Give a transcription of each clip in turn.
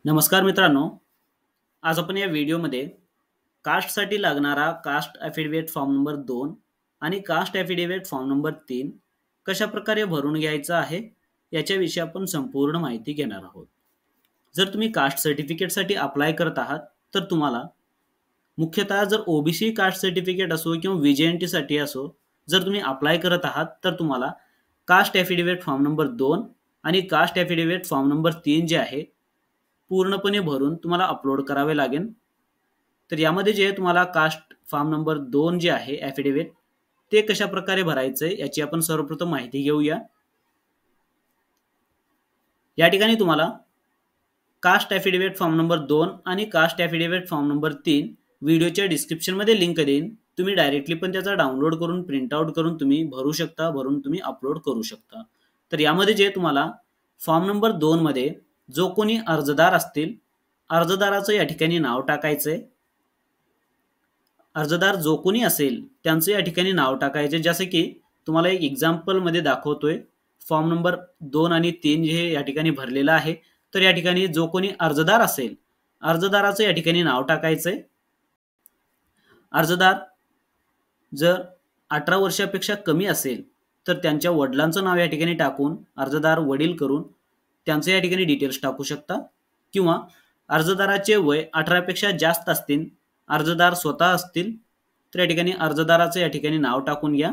नमस्कार मित्रांनो, आज आपण या व्हिडिओमध्ये कास्टसाठी लागणारा कास्ट ॲफिडेव्हिट फॉर्म नंबर 2 आणि कास्ट ॲफिडेव्हिट फॉर्म नंबर 3 कशाप्रकारे भरून घ्यायचा आहे, याच्याविषयी आपण संपूर्ण माहिती घेणार आहोत. जर तुम्ही कास्ट सर्टिफिकेटसाठी अप्लाय करत आहात, तर तुम्हाला मुख्यतः जर ओबीसी कास्ट सर्टिफिकेट असो किंवा व्हीजेएनटीसाठी असो, जर तुम्ही अप्लाय करत आहात, तर तुम्हाला कास्ट ॲफिडेव्हिट फॉर्म नंबर 2 आणि कास्ट ॲफिडेव्हिट फॉर्म नंबर 3 जे आहे पूर्णपणे भरून तुम्हाला अपलोड करावे लागेल. तर यामध्ये जे तुम्हाला कास्ट फॉर्म नंबर 2 जे आहे ॲफिडेव्हिट ते कशाप्रकारे भरायचं आहे याची आपण सर्वप्रथम माहिती घेऊया. या ठिकाणी तुम्हाला कास्ट ॲफिडेव्हिट फॉर्म नंबर 2 आणि कास्ट ॲफिडेव्हिट फॉर्म नंबर 3 व्हिडिओच्या डिस्क्रिप्शनमध्ये लिंक देईन. तुम्ही डायरेक्टली पण त्याचा डाउनलोड करून प्रिंट आउट करून तुम्ही भरू शकता, भरून तुम्ही अपलोड करू शकता. तर यामध्ये जे तुम्हाला फॉर्म नंबर 2 मध्ये जो कोणी अर्जदार असतील, अर्जदाराचं या ठिकाणी नाव टाकायचंय. अर्जदार जो कोणी असेल त्यांचं या ठिकाणी नाव टाकायचे. जसे की तुम्हाला एक एक्झाम्पल मध्ये दाखवतोय. फॉर्म नंबर 2 आणि 3 जे या ठिकाणी भरलेलं आहे, तर या ठिकाणी जो कोणी अर्जदार असेल, अर्जदाराचं या ठिकाणी नाव टाकायचंय. अर्जदार जर 18 वर्षापेक्षा कमी असेल तर त्यांच्या वडिलांचं नाव या ठिकाणी टाकून अर्जदार वडील करून त्यांचे या ठिकाणी डिटेल्स टाकू शकता. किंवा अर्जदाराचे वय 18 पेक्षा जास्त असतील, अर्जदार स्वतः असतील, तर या ठिकाणी अर्जदाराचं या ठिकाणी नाव टाकून घ्या.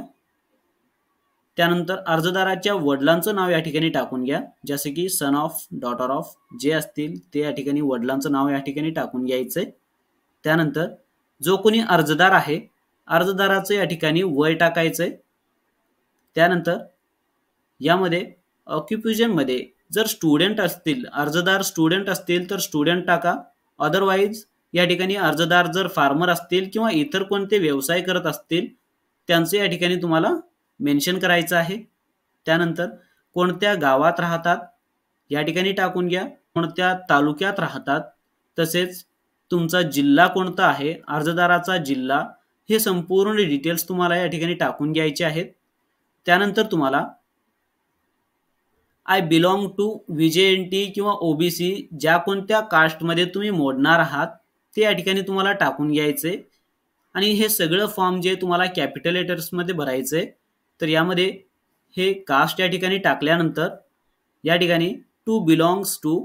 त्यानंतर अर्जदाराच्या वडिलांचं नाव या ठिकाणी टाकून घ्या. जसे की सन ऑफ, डॉटर ऑफ जे असतील ते या ठिकाणी वडिलांचं नाव या ठिकाणी टाकून घ्यायचंय. त्यानंतर जो कोणी अर्जदार आहे, अर्जदाराचं या ठिकाणी वय टाकायचंय. त्यानंतर यामध्ये ऑक्युपेशनमध्ये जर स्टुडंट असतील, अर्जदार स्टुडंट असतील तर स्टुडंट टाका. अदरवाईज या ठिकाणी अर्जदार जर फार्मर असतील किंवा इतर कोणते व्यवसाय करत असतील त्यांचं या ठिकाणी तुम्हाला मेन्शन करायचं आहे. त्यानंतर कोणत्या गावात राहतात या ठिकाणी टाकून घ्या, कोणत्या तालुक्यात राहतात, तसेच तुमचा जिल्हा कोणता आहे, अर्जदाराचा जिल्हा, हे संपूर्ण डिटेल्स तुम्हाला या ठिकाणी टाकून घ्यायचे आहेत. त्यानंतर तुम्हाला आय बिलॉंग टू व्हीजेएनटी किंवा ओबीसी ज्या कोणत्या कास्टमध्ये तुम्ही मोडणार आहात ते या ठिकाणी तुम्हाला टाकून घ्यायचे. आणि हे सगळं फॉर्म जे तुम्हाला कॅपिटल लेटर्समध्ये भरायचे. तर यामध्ये हे कास्ट या ठिकाणी टाकल्यानंतर या ठिकाणी टू बिलॉंग्स टू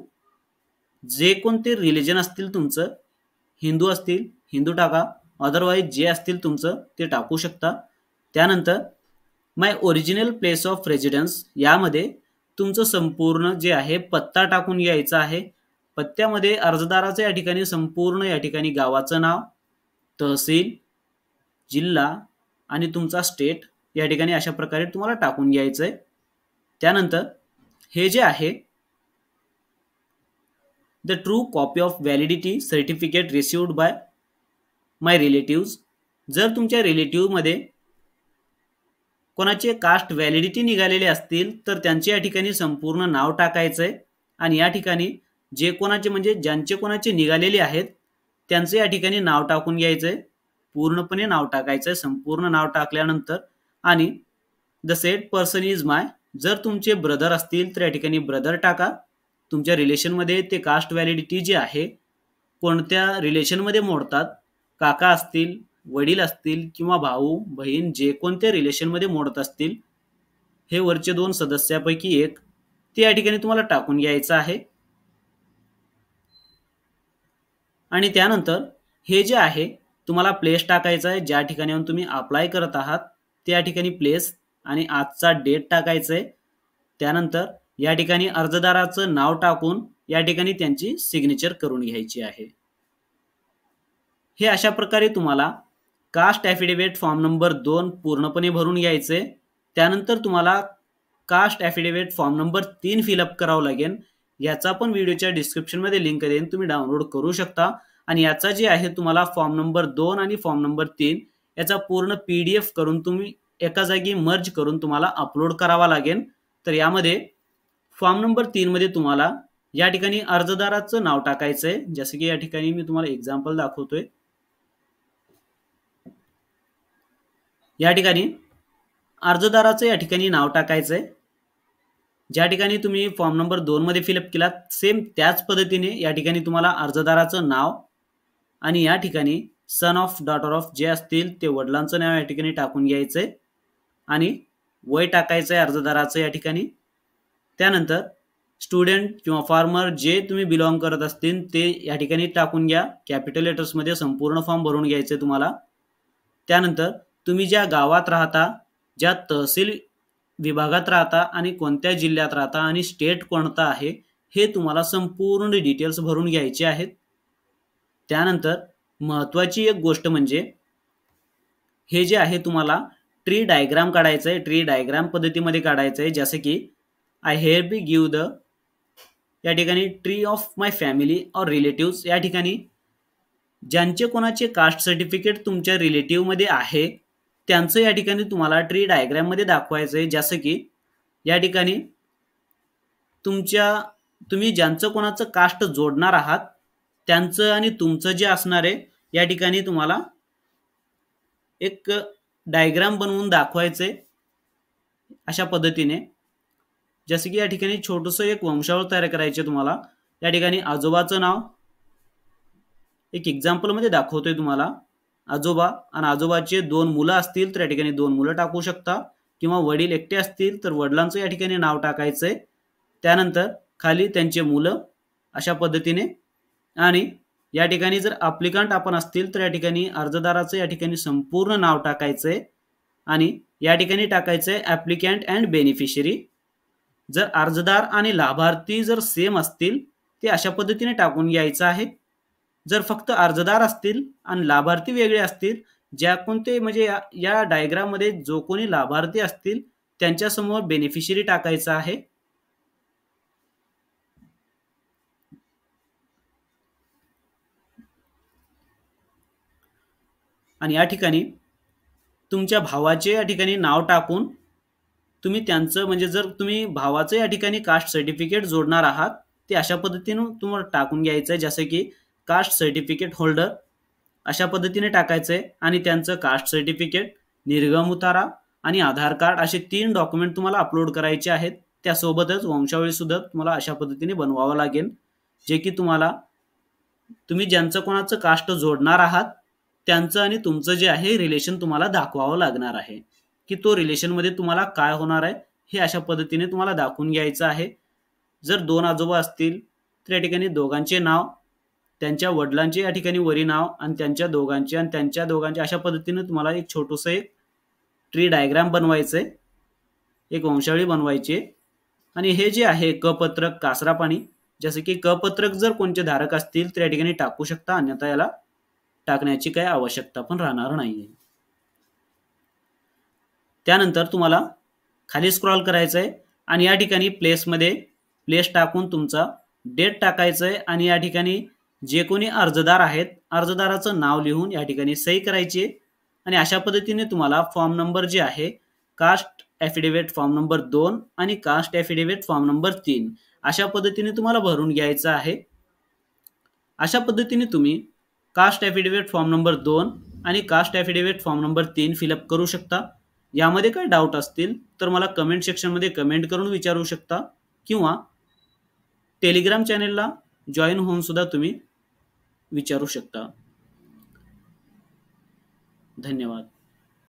जे कोणते रिलिजन असतील तुमचं, हिंदू असतील हिंदू टाका, अदरवाईज जे असतील तुमचं ते टाकू शकता. त्यानंतर माय ओरिजिनल प्लेस ऑफ रेजिडन्स यामध्ये तुमचं संपूर्ण जे आहे पत्ता टाकून घ्यायचा आहे. पत्त्यामध्ये अर्जदाराचं या ठिकाणी संपूर्ण या ठिकाणी गावाचं नाव, तहसील, जिल्हा आणि तुमचा स्टेट या ठिकाणी अशा प्रकारे तुम्हाला टाकून घ्यायचं आहे. त्यानंतर हे जे आहे the true copy of validity certificate received by my relatives. जर तुमच्या रिलेटिव्हमध्ये कोणाचे कास्ट व्हॅलिडिटी निघालेले असतील तर त्यांचे या ठिकाणी संपूर्ण नाव टाकायचंय. आणि या ठिकाणी जे कोणाचे म्हणजे ज्यांचे कोणाचे निघालेले आहेत त्यांचे या ठिकाणी नाव टाकून घ्यायचंय. पूर्णपणे नाव टाकायचंय, संपूर्ण नाव टाकल्यानंतर आणि द सेड पर्सन इज माय, जर तुमचे ब्रदर असतील तर या ठिकाणी ब्रदर टाका. तुमच्या रिलेशनमध्ये ते कास्ट व्हॅलिडिटी जे आहे कोणत्या रिलेशनमध्ये मोडतात, काका असतील, वडील असतील किंवा भाऊ बहीण जे कोणत्या रिलेशनमध्ये मोडत असतील, हे वरचे 2 सदस्यापैकी एक ते या ठिकाणी तुम्हाला टाकून घ्यायचं आहे. आणि त्यानंतर हे जे आहे तुम्हाला प्लेस टाकायचं आहे. ज्या ठिकाणी तुम्ही अप्लाय करत आहात त्या ठिकाणी प्लेस आणि आजचा डेट टाकायचं आहे. त्यानंतर या ठिकाणी अर्जदाराचं नाव टाकून या ठिकाणी त्यांची सिग्नेचर करून घ्यायची आहे. हे अशा प्रकारे तुम्हाला कास्ट ॲफिडेव्हिट फॉर्म नंबर 2 पूर्णपणे भरून घ्यायचे. त्यानंतर तुम्हाला caste affidavit form number 3 fill up करावं लागेल. याचा पण व्हिडिओच्या डिस्क्रिप्शनमध्ये लिंक देईन, तुम्ही डाउनलोड करू शकता. आणि याचा जे आहे तुम्हाला फॉर्म नंबर 2 आणि फॉर्म नंबर 3 याचा पूर्ण PDF करून तुम्ही एका जागी मर्ज करून तुम्हाला अपलोड करावा लागेल. तर यामध्ये फॉर्म नंबर 3 मध्ये तुम्हाला या ठिकाणी अर्जदाराचं नाव टाकायचंय. जसं की या ठिकाणी मी तुम्हाला एक्झाम्पल दाखवतोय. या ठिकाणी अर्जदाराचं या ठिकाणी नाव टाकायचंय. ज्या ठिकाणी तुम्ही फॉर्म नंबर 2 मध्ये फिलअप केलात सेम त्याच पद्धतीने या ठिकाणी तुम्हाला अर्जदाराचं नाव आणि या ठिकाणी सन ऑफ डॉटर ऑफ जे असतील ते वडिलांचं नाव या ठिकाणी टाकून घ्यायचंय आणि वय टाकायचंय अर्जदाराचं या ठिकाणी. त्यानंतर स्टुडंट किंवा फार्मर जे तुम्ही बिलॉंग करत असतील ते या ठिकाणी टाकून घ्या. कॅपिटल लेटर्समध्ये संपूर्ण फॉर्म भरून घ्यायचे तुम्हाला. त्यानंतर तुम्ही ज्या गावात राहता, ज्या तहसील विभागात राहता आणि कोणत्या जिल्ह्यात राहता आणि स्टेट कोणता आहे हे तुम्हाला संपूर्ण डिटेल्स भरून घ्यायचे आहेत. त्यानंतर महत्त्वाची एक गोष्ट म्हणजे हे जे आहे तुम्हाला ट्री डायग्राम काढायचं आहे. ट्री डायग्राम पद्धतीमध्ये काढायचं आहे. जसं की I hereby give the या ठिकाणी tree of my family or relatives या ठिकाणी ज्यांचे कोणाचे कास्ट सर्टिफिकेट तुमच्या रिलेटिव्हमध्ये आहे त्यांचं या ठिकाणी तुम्हाला ट्री डायग्राममध्ये दाखवायचं आहे. जसं की या ठिकाणी तुम्ही ज्यांचं कोणाचं कास्ट जोडणार आहात त्यांचं आणि तुमचं जे असणार आहे या ठिकाणी तुम्हाला एक डायग्राम बनवून दाखवायचे अशा पद्धतीने. जसं की या ठिकाणी छोटंसं एक वंशावळ तयार करायचे तुम्हाला. या ठिकाणी आजोबाचं नाव एक एक्झाम्पलमध्ये दाखवतोय तुम्हाला. आजोबा आणि आजोबाचे 2 मुलं असतील तर या ठिकाणी 2 मुलं टाकू शकता किंवा वडील एकटे असतील तर वडिलांचं या ठिकाणी नाव टाकायचंय. त्यानंतर खाली त्यांचे मुलं अशा पद्धतीने आणि या ठिकाणी जर ॲप्लिकंट आपण असतील तर या ठिकाणी अर्जदाराचं या ठिकाणी संपूर्ण नाव टाकायचंय आणि या ठिकाणी टाकायचंय ॲप्लिकंट अँड बेनिफिशरी. जर अर्जदार आणि लाभार्थी जर सेम असतील ते अशा पद्धतीने टाकून घ्यायचं आहे. जर फक्त अर्जदार असतील आणि लाभार्थी वेगळे असतील ज्या कोणते म्हणजे या डायग्राममध्ये जो कोणी लाभार्थी असतील त्यांच्यासमोर बेनिफिशरी टाकायचं आहे. आणि या ठिकाणी तुमच्या भावाचे या ठिकाणी नाव टाकून तुम्ही त्यांचं म्हणजे जर तुम्ही भावाचं या ठिकाणी कास्ट सर्टिफिकेट जोडणार आहात ते अशा पद्धतीने तुम्हाला टाकून घ्यायचं आहे. जसं की कास्ट सर्टिफिकेट होल्डर अशा पद्धतीने टाकायचं आहे आणि त्यांचं कास्ट सर्टिफिकेट, निर्गम उतारा आणि आधार कार्ड असे 3 डॉक्युमेंट तुम्हाला अपलोड करायचे आहेत. त्यासोबतच वंशावळीसुद्धा तुम्हाला अशा पद्धतीने बनवावं लागेल जे की तुम्ही ज्यांचं कोणाचं कास्ट जोडणार आहात त्यांचं आणि तुमचं जे आहे रिलेशन तुम्हाला दाखवावं लागणार आहे की तो रिलेशनमध्ये तुम्हाला काय होणार आहे हे अशा पद्धतीने तुम्हाला दाखवून घ्यायचं आहे. जर 2 आजोबा असतील तर या ठिकाणी दोघांचे नाव, त्यांच्या वडिलांचे या ठिकाणी वरी नाव आणि त्यांच्या दोघांचे अशा पद्धतीने तुम्हाला एक छोटंसं एक ट्री डायग्राम बनवायचं आहे, एक वंशावळी बनवायची आहे. आणि हे जे आहे कपत्रक, कासरा पाणी, जसं की कपत्रक जर कोणते धारक असतील तर या ठिकाणी टाकू शकता, अन्यथा याला टाकण्याची काही आवश्यकता पण राहणार नाही. त्यानंतर तुम्हाला खाली स्क्रॉल करायचं आहे आणि या ठिकाणी प्लेस टाकून तुमचा डेट टाकायचं आहे आणि या ठिकाणी जे कोणी अर्जदार आहेत अर्जदाराचं नाव लिहून या ठिकाणी सही करायची आहे. आणि अशा पद्धतीने तुम्हाला फॉर्म नंबर जे आहे कास्ट ॲफिडेविट फॉर्म नंबर 2 आणि कास्ट ॲफिडेविट फॉर्म नंबर 3 अशा पद्धतीने तुम्हाला भरून घ्यायचं आहे. अशा पद्धतीने तुम्ही कास्ट ॲफिडेविट फॉर्म नंबर 2 आणि caste affidavit form number 3 fill up करू शकता. यामध्ये काही डाऊट असतील तर मला कमेंट सेक्शनमध्ये कमेंट करून विचारू शकता किंवा टेलिग्राम चॅनेलला जॉईन होऊन सुद्धा तुम्ही विचारू शकता. धन्यवाद.